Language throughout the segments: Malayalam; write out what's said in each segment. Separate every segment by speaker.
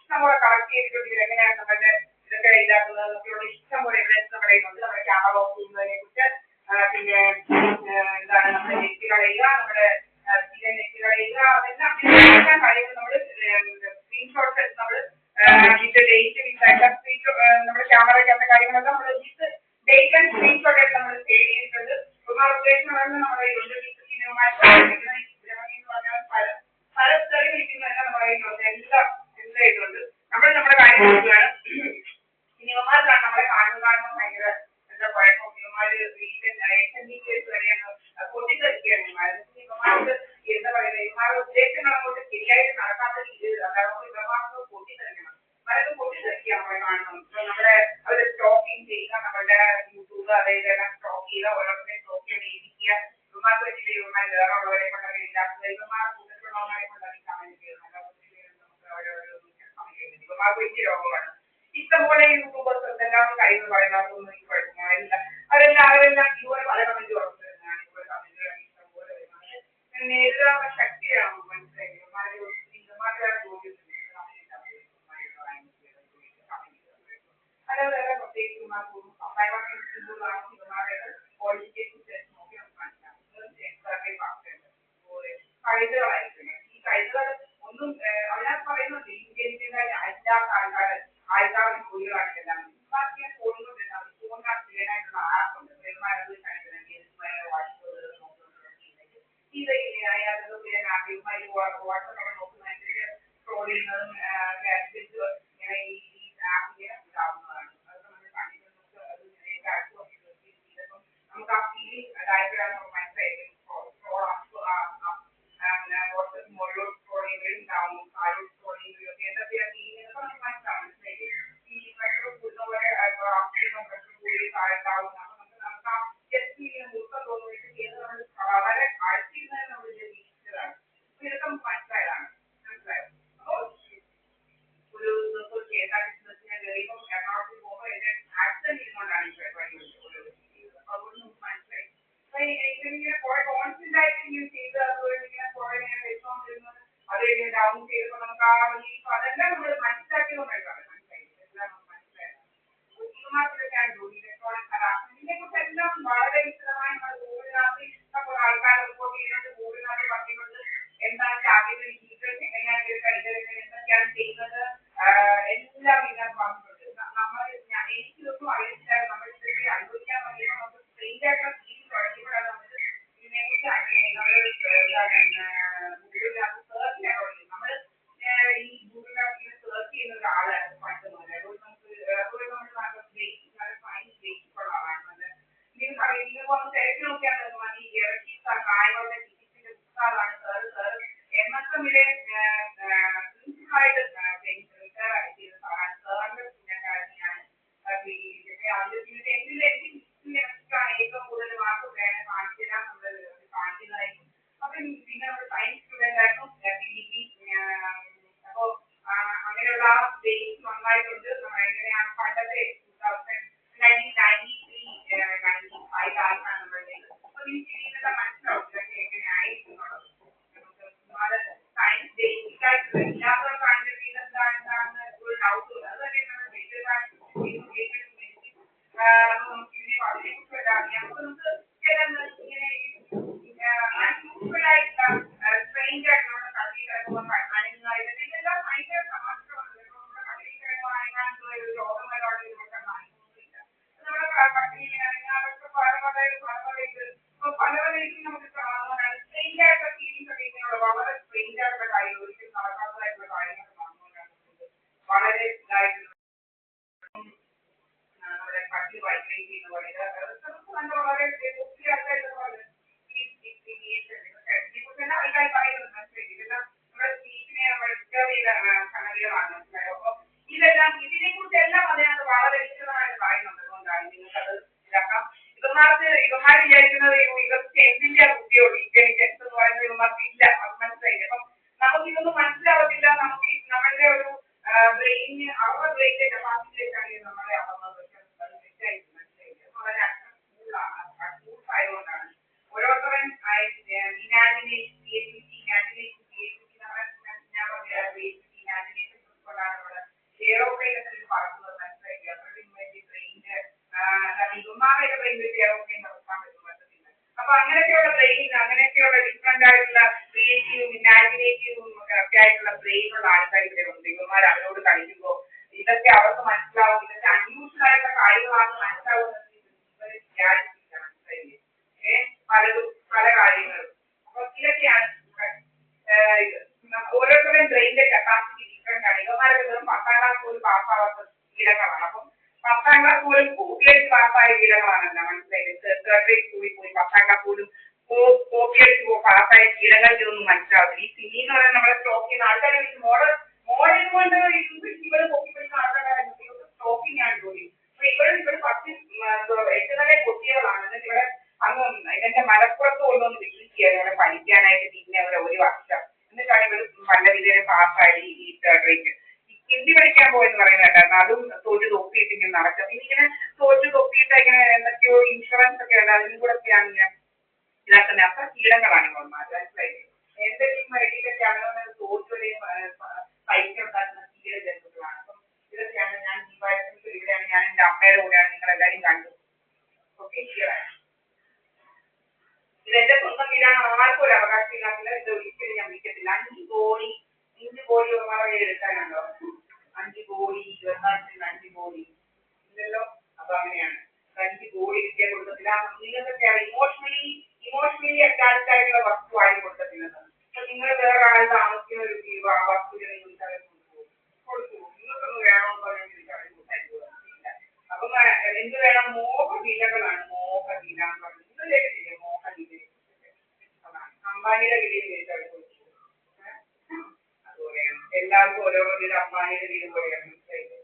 Speaker 1: ഇഷ്ടം പോലെ കളക്ട് ചെയ്തിട്ടുണ്ട്. ഇതെങ്ങനെയാണ് നമ്മളുടെ ഇതൊക്കെ ഇതാക്കുന്നത് നമുക്കുള്ള ഇഷ്ടം പോലെ എവിഡൻസ് നമ്മുടെ കയ്യിലുണ്ട്. നമ്മുടെ ക്യാമറ ഓഫ് ചെയ്യുന്നതിനെ കുറിച്ച് പിന്നെ എന്താണ് നമ്മുടെ നെറ്റ് കളയുക, നമ്മുടെ നെറ്റ് കളയുക, അതെല്ലാം എല്ലാ കാര്യങ്ങളും നമ്മൾ സ്ക്രീൻഷോട്ട് നമ്മൾ ഇതിന്റെ ഡേറ്റ് നമ്മുടെ ക്യാമറയ്ക്കകത്തെ കാര്യങ്ങളൊക്കെ നമ്മൾ വിത്ത് ഡേറ്റ് ആൻഡ് സ്ക്രീൻഷോട്ട് ആയിട്ട് നമ്മൾ സേവ് ചെയ്തിട്ടുണ്ട്. ഒരുപാട് ഉദ്ദേശങ്ങളൊന്നും നമ്മുടെ പല തെറി വിളിക്കുന്നതെല്ലാം നമ്മുടെ കയ്യിലുണ്ട്. എല്ലാം ഇതുണ്ട്. നമ്മൾ നമ്മുടെ കാര്യം നോക്കുകയാണ്. സിനിമമാർക്കാണ് നമ്മളെ കാണുമ്പോൾ ഭയങ്കര എന്താ പറയുക, സിനിമമാര് പൊട്ടിത്തെറിക്കുകയാണ്. സിനിമമാർക്ക് എന്താ പറയുക, ഇവന്മാരുടെ ഉദ്ദേശങ്ങൾ അങ്ങോട്ട് ശരിയായിട്ട് നടക്കാത്ത രീതിയിൽ അതായത് ഇവന്മാർക്ക് പൊട്ടിത്തെറിക്കണം. പലതും പൊട്ടിത്തെറിക്കുക നമ്മളെ കാണുന്നു. നമ്മുടെ അവര് സ്റ്റോക്കിങ് ചെയ്യുക, നമ്മളുടെ യൂട്യൂബ് അതായത് എല്ലാം സ്റ്റോക്ക് ചെയ്യുക, ഓരോരുത്തരെ സ്റ്റോക്ക് ചെയ്യാൻ ഇരിക്കുക. ഇവന്മാർക്ക് പറ്റില്ല, ഇവന്മാർ വേറെ ഉള്ളവരെ കൊണ്ടൊക്കെ ഇല്ലാത്തത്, ഇവന്മാരുടെ കൂട്ടത്തിലുള്ളവരെ കൊണ്ടൊക്കെ കമന്റ് ചെയ്യുന്നത്. ഇവന്മാർക്ക് വലിയ രോഗമാണ്. ഇഷ്ടംപോലെ യൂട്യൂബേഴ്സ് എന്തെല്ലാം കഴിവ് പറയുന്നതൊന്നും എനിക്ക് കുഴപ്പമില്ല. അവരെല്ലാം ഇതുപോലെ പല കമന്റ് ഉറപ്പിരുന്നതാണ്. ഇതുപോലെ കമന്റുകൾ ഇഷ്ടംപോലെ വരുന്നത് നേരിടാനുള്ള ശക്തിയാണ് മനസ്സിലായി. ഇവന്മാരുടെ ജോലി അല്ലാതെ വേറെ പ്രത്യേകിച്ച് ഇവന്മാർക്കൊന്നും ക്വാളിഫിക്കേഷൻ നോക്കി നമുക്ക് മനസ്സിലാവും. കഴുതുകളായിരിക്കും. ഈ കഴുതുകൾ ഒന്നും അതിനകത്ത് പറയുന്നുണ്ട് ഇന്ത്യൻസിനായിട്ട് അല്ലാത്ത ആൾക്കാർ ജോലികളാണ് എല്ലാം. ബാക്കി ഫോണിനോടെല്ലാം ഫോണിനകത്ത് ചെയ്യാനായിട്ടുള്ള ആപ്പുണ്ട്. അത് ഇത് വാട്സപ്പൊക്കെ നോക്കുന്നതനുസരിച്ച് സ്ക്രോൾ ചെയ്യുന്നതും ഇങ്ങനെ ഈ ആപ്പിൽ ഇതാവുന്നതാണ്. അതൊക്കെ നമ്മൾ കണ്ടിട്ട് നമുക്ക് അത് ചെയ്തപ്പം നമുക്ക് ആ ഫീലിംഗ് അതായപ്പോഴാണ് നമുക്ക് മനസ്സിലായിരിക്കും. വാട്സപ്പ് മുകളിലോട്ട് സ്ക്രോൾ ചെയ്യുമ്പോഴും ഉണ്ടാവും, താഴോട്ട് സ്ക്രോൾ ചെയ്യുമ്പോഴും ഒക്കെ എന്തൊക്കെയാണ് ഫീലിംഗ് നമുക്ക് മനസ്സിലാവും. ഈ പ്രഷർ കൂടുന്ന പോലെ പ്രഷർ കൂടി താഴെത്താവും. നമുക്ക് ആ ജസ്റ്റ് മുറുക്കം തോന്നുന്നത് നമ്മൾ വളരെ ആഴ്ചയിരുന്നതിന് നമ്മൾ വീക്ഷിച്ചതാണ്. അപ്പൊ ഇതൊക്കെ നമുക്ക് മനസ്സിലായതാണ്. മനസ്സിലായോ? അപ്പോൾ ഒരു ദിവസം KSRTC ബസ്സിനെ കയറിയപ്പോൾ എറണാകുളത്തിൽ പോകുമ്പോൾ എന്റെ ആക്സിഡന്റ് ചെയ്യുന്നതുകൊണ്ടാണ് ഈ പരിപാടി ചെയ്തത്. അപ്പൊ അതുകൊണ്ട് നമുക്ക് മനസ്സിലായി. അപ്പൊ ഇതിങ്ങനെ കുറെ കോൺഫിഡന്റ് ആയിട്ട് ഇങ്ങനെ ചെയ്ത് അതുപോലെ ഇങ്ങനെ കുറെ ഇങ്ങനെ വെച്ചോണ്ടിരുന്നത് അത് ഇങ്ങനെ ഡൗൺ ചെയ്തപ്പോൾ നമുക്ക് ആ അതെല്ലാം നമ്മൾ മനസ്സിലാക്കിയതുകൊണ്ടായിട്ടാണ് മനസ്സിലായി. എല്ലാം നമുക്ക് മനസ്സിലായതാണ്. സിനിമാത്തിലൊക്കെയാണ് ജോലി, ഇലക്ട്രോണിക് ഇതിനെ കുറിച്ചെല്ലാം വളരെ വിശദമായി നമ്മൾ ഗൂഗിളിനകത്ത് ഇഷ്ടംപോലെ ആൾക്കാർ റിപ്പോർട്ട് ചെയ്യുന്നുണ്ട്. ഗൂഗിളിനകത്ത് പറഞ്ഞിട്ടുണ്ട് എന്താണ് ടാർഗറ്റ് ഡീറ്റെയിൽസ്, എങ്ങനെയാണ് എന്തൊക്കെയാണ് ചെയ്യുന്നത്, എല്ലാം ഇതിനകത്ത് പറഞ്ഞിട്ടുണ്ട്. എനിക്കിതൊന്നും അറിയില്ല. നമ്മൾ ഇതൊക്കെ അനുഭവിക്കാൻ വേണ്ടിയോ നമുക്ക് സ്ട്രെയിറ്റ് ആയിട്ടുള്ള ഫീൽ തുടങ്ങിയപ്പോഴാണ് നമ്മൾ ഇതിനെക്കുറിച്ച് ഗൂഗിളിനകത്ത് സെർച്ച് ചെയ്യാൻ തുടങ്ങി. നമ്മൾ ഈ ഗൂഗിളിനകത്ത് സെർച്ച് ചെയ്യുന്ന ഒരാളായിരുന്നു പണ്ട് മുതലേ. അതുകൊണ്ട് നമ്മൾ ബേസിക്കുള്ള ആളാണ്. ഇതിന് വന്ന് തിരക്കി നോക്കിയാണ് മതി. കായകളുടെ ടിക്കറ്റിന്റെ പുസ്തകമാണ് സാറ് MSMലെ പ്രിൻസിപ്പളായിട്ട് റിട്ടയർ ആയി ചെയ്ത സാറാണ്. സാറിന്റെ സ്റ്റുഡന്റായിരുന്നു ഞാൻ. എനിക്ക് ഏറ്റവും കൂടുതൽ മാർക്ക് വേണം കാണിച്ചില്ലാന്നുള്ളത് കാണിക്കുന്നതായിരുന്നു. അപ്പൊ പിന്നെ നമ്മൾ സയൻസ് സ്റ്റുഡന്റ് ആയിരുന്നു. അപ്പൊ അങ്ങനെയുള്ള ആ ബേസ് നന്നായിട്ടുണ്ട്. എങ്ങനെയാണ് പണ്ടത്തെ 1993-95 ആയിട്ടാണ് നമ്മളുടെ. അപ്പൊ എനിക്ക് ഇതിനെല്ലാം മനസ്സിലാവും ഇതൊക്കെ എങ്ങനെയായിരിക്കുന്നുള്ളത്. നമുക്ക് സയൻസ് ബേസിക് ആയിട്ടുള്ള ഇല്ലാത്തവർക്കാണെങ്കിൽ എന്താണെന്ന് ഒരു ഡൗട്ട് ഉണ്ട്. അത് തന്നെ നമ്മൾ മെഡിക്കൽ നമുക്ക് ഇതിനെ അതിനെക്കുറിച്ച് അറിയാം. അപ്പൊ നമുക്ക് ഇങ്ങനെ അൺയൂസ്ഫുൾ ആയിട്ടുള്ള സ്ട്രെയിഞ്ച് ആയിട്ട് നമ്മുടെ കണ്ണിൽ കിടക്കുമ്പോൾ അനങ്ങുക ഇതെല്ലാം ഭയങ്കര സമാധാനമാണ്. നമ്മുടെ കണ്ണിൽ കിടക്കുമ്പോൾ അനങ്ങാനുള്ള ഒരു രോഗമായിട്ടാണ് നമ്മുടെ അനങ്ങുന്നില്ല. നമ്മുടെ കണ്ണിൽ അനങ്ങാതൊക്കെ പല രീതിയിൽ നമുക്ക് കാണുന്നതാണ്. സ്ട്രെയിഞ്ച് ആയിട്ടുള്ള ഫീലിംഗ്സ് ഒക്കെ ഇങ്ങനെയുള്ള വളരെ സ്ട്രെയിഞ്ച് ആയിട്ടുള്ള കാര്യങ്ങൾ, ഒരിക്കലും നടക്കാത്തതായിട്ടുള്ള കാര്യങ്ങൾ കാണുന്നതുകൊണ്ടാണ് വളരെ ഇതായിട്ട് നമ്മുടെ കണ്ണിൽ വൈബ്രേറ്റ് ചെയ്യുന്ന പോലെ നമുക്ക് നല്ല വളരെ ഒത്തിരി ആൾക്കാരുടെ പോലെ ഇതിനെക്കുറിച്ചെല്ലാം ആൾക്കാർ പറയുന്നത് മനസ്സിലാക്കി. ഇതെല്ലാം നമ്മുടെ സ്ലീപ്പിനെ ഡിസ്റ്റർബ് ചെയ്ത സംഗതികളാണ്. മനസ്സിലായോ? അപ്പൊ ഇതെല്ലാം ഇതിനെക്കുറിച്ചെല്ലാം അതിനകത്ത് വളരെ വിശദമായിട്ട് പറയുന്നുണ്ട്. അതുകൊണ്ടാണ് നിങ്ങൾക്കത് ഇതാക്കാം. ഇവന്മാർ വിചാരിക്കുന്നത് ഇവർക്ക് എന്തിന്റെ ബുദ്ധിയുള്ളൂ, ഇന്റലിജൻസ് എന്ന് പറയുന്നത് ഇവന്മാർക്ക് ഇല്ല. അത് മനസ്സിലായില്ല. അപ്പം നമുക്കിതൊന്നും മനസ്സിലാവത്തില്ല. നമുക്ക് നമ്മളുടെ ഒരു ബ്രെയിന് അവരുടെ ബ്രെയിനിന്റെ കപ്പാസിറ്റിയിലേക്കാണ് നമ്മളെ അളന്നത്. വളരെ ആയതുകൊണ്ടാണ് ഓരോരുത്തരും ഇമാജിനേഷൻ കൊണ്ടാണ് നമ്മുടെ ആയിട്ടുള്ള ബ്രെയിൻ ഉള്ള ആൾക്കാർ ഇവിടെ ഉണ്ട്. ഇവന്മാർ അവരോട് കളിക്കുമ്പോൾ ഇതൊക്കെ അവർക്ക് മനസ്സിലാവും, ഇതൊക്കെ അൺയൂഷ്വൽ ആയിട്ടുള്ള കാര്യങ്ങളാണെന്ന് മനസ്സിലാവുന്നത് ഇവർ വിചാരിച്ചില്ല, മനസ്സിലായില്ലേ? പലതും പല കാര്യങ്ങളും. അപ്പൊ ഇതൊക്കെയാണ് ഓരോരുത്തരുടെയും ബ്രെയിനിന്റെ കപ്പാസിറ്റി ഡിഫറെന്റ് ആണ്. ഇവന്മാരൊക്കെ വെറും 10ാം ക്ലാസ് പോലും പാസ്സാവാത്ത കീടങ്ങളാണ്. അപ്പം 10ാം ക്ലാസ് പോലും കോപ്പിയടിച്ച് പാസ്സായ കീടങ്ങളാണല്ലോ, മനസ്സിലായില്ലേ? തേർഡ് സ്കൂളിൽ പോയി 10ാം ക്ലാസ് പോലും കോപ്പിയടിച്ച് പാസ്സായ കീടങ്ങൾക്ക് ഇതൊന്നും മനസ്സിലാവത്തില്ല. ഈ സിനി എന്ന് പറയുന്നത് നമ്മളെ സ്റ്റോക്ക് ചെയ്യുന്ന ആൾക്കാരെ മോഡൽ കൊണ്ട് ഇവർ കോപ്പി പഠിക്കുന്ന ആൾക്കാരാണ് സ്റ്റോക്കിംഗ് ആണ് ജോലി. അപ്പൊ ഇവർ 8 കുട്ടികളാണ്. എന്നിട്ട് ഇവിടെ അങ്ങ് ഇതിന്റെ മലപ്പുറത്ത് കൊണ്ടുവന്ന് വിശ്വസിക്കുകയാണ് ഇവിടെ പഠിക്കാനായിട്ട്. പിന്നെ അവരെ 1 വർഷം എന്നിട്ടാണ് ഇവർ നല്ല രീതിയിൽ പാസ്സായി ഈ തേർഡ് റേറ്റ്. ഹിന്ദി പഠിക്കാൻ പോയെന്ന് പറയുന്നത് കേട്ടായിരുന്നു. അതും തോറ്റ് തൊപ്പിയിട്ട് ഇങ്ങനെ നടക്കും. പിന്നെ ഇങ്ങനെ തോറ്റ് തൊപ്പിയിട്ട് ഇങ്ങനെ എന്തൊക്കെയോ ഇൻഷുറൻസ് ഒക്കെ ഉണ്ട്, അതിനും കൂടെ ഒക്കെയാണ് ഇങ്ങനെ ഇതാക്കുന്നത്. അത്ര കീടങ്ങളാണ് ഇവന്മാർ, മനസ്സിലായില്ലേ? എന്തെങ്കിലും വഴിയിലൊക്കെ അങ്ങനെ തോറ്റുകയും പൈസ ഉണ്ടാക്കുന്ന കീട ജന്തുക്കളാണ്. അപ്പം ഇതൊക്കെയാണ് ഞാൻ ഈ വയസ്സിൽ ഇവിടെയാണ് ഞാൻ എൻ്റെ അമ്മയുടെ കൂടെയാണ് നിങ്ങളെല്ലാവരും കണ്ടു. ഓക്കെ, ക്ലിയറാണ്. ഇതെന്റെ സ്വന്തം വീടാണ്, ആർക്കും ഒരു അവകാശം ഇല്ലാത്തില്ല. ഇത് ഒരിക്കലും ഞാൻ വിളിക്കത്തില്ല. 5 കോടി ഇവന്മാരെ എടുക്കാനുണ്ടോ? 5 കോടി 24 5 കോടി ഇല്ലല്ലോ. അപ്പൊ അങ്ങനെയാണ്, 5 കോടി കിട്ടിയാൽ കൊടുക്കത്തില്ല. നിങ്ങൾക്കൊക്കെയാണ് ഇമോഷണലി അറ്റാച്ച്ഡ് ആയിട്ടുള്ള വസ്തു ആരും കൊടുക്കത്തില്ലെന്ന്. അപ്പൊ നിങ്ങൾ വേറെ ആൾ താമസിക്കുന്ന ഒരു വസ്തുവിനെ നിങ്ങൾക്ക് അവർ കൊടുത്തു നിങ്ങൾക്കൊന്ന് വേണമെന്ന് പറഞ്ഞാൽ ഇല്ല. അപ്പം എന്ത് വേണം? മോഹവിലകളാണ്. മോഹവില എന്ന് പറഞ്ഞു നിങ്ങൾ കേട്ടിട്ടില്ലേ? മോഹവില അംബാനിയുടെ വീടിൽ ചോദിച്ചാൽ അവർ കൊടുത്തു. അതുപോലെയാണ് എല്ലാവർക്കും ഓരോ വീട് അംബാനിയുടെ വീട് പോലെയാണ്, മനസ്സിലായില്ലേ?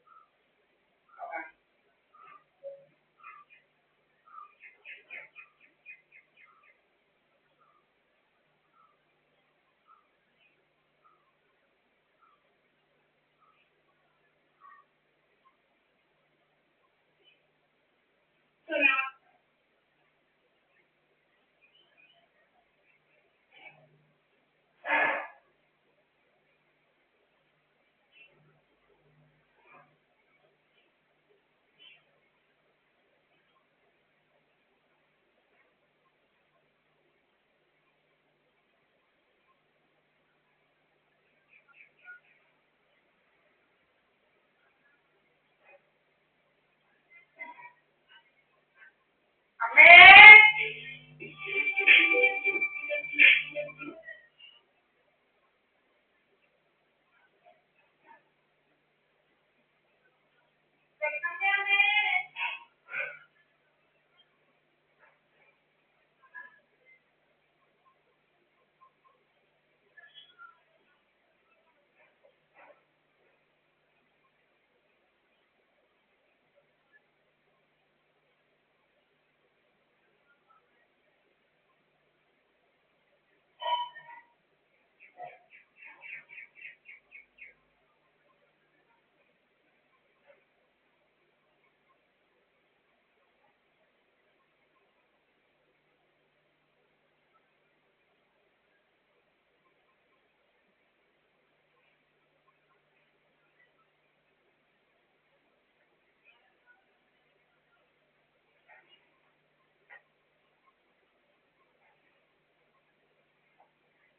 Speaker 1: അമ്മേ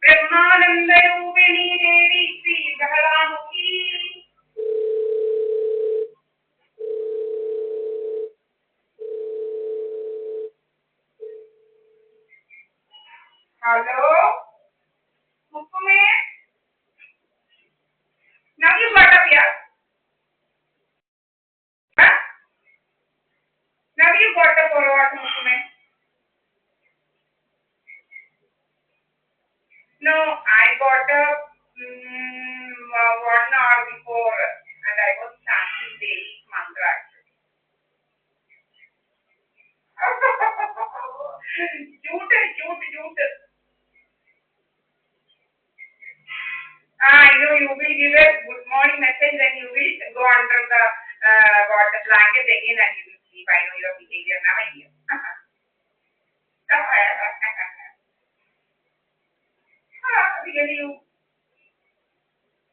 Speaker 1: ബ്രഹ്മാനന്ദരൂപിണി ദേവി ശ്രീ ബഹളാമുഖി. ഹലോ മുക്കുമേ, now you got up here. Huh? Now you got up for what, Mukume? No, I got up 1 hour before and I was chanting daily mantra actually. Cute. I know you will give a good morning message and you will go under the blanket again and you will sleep. I know your behavior now. I hear. Really, you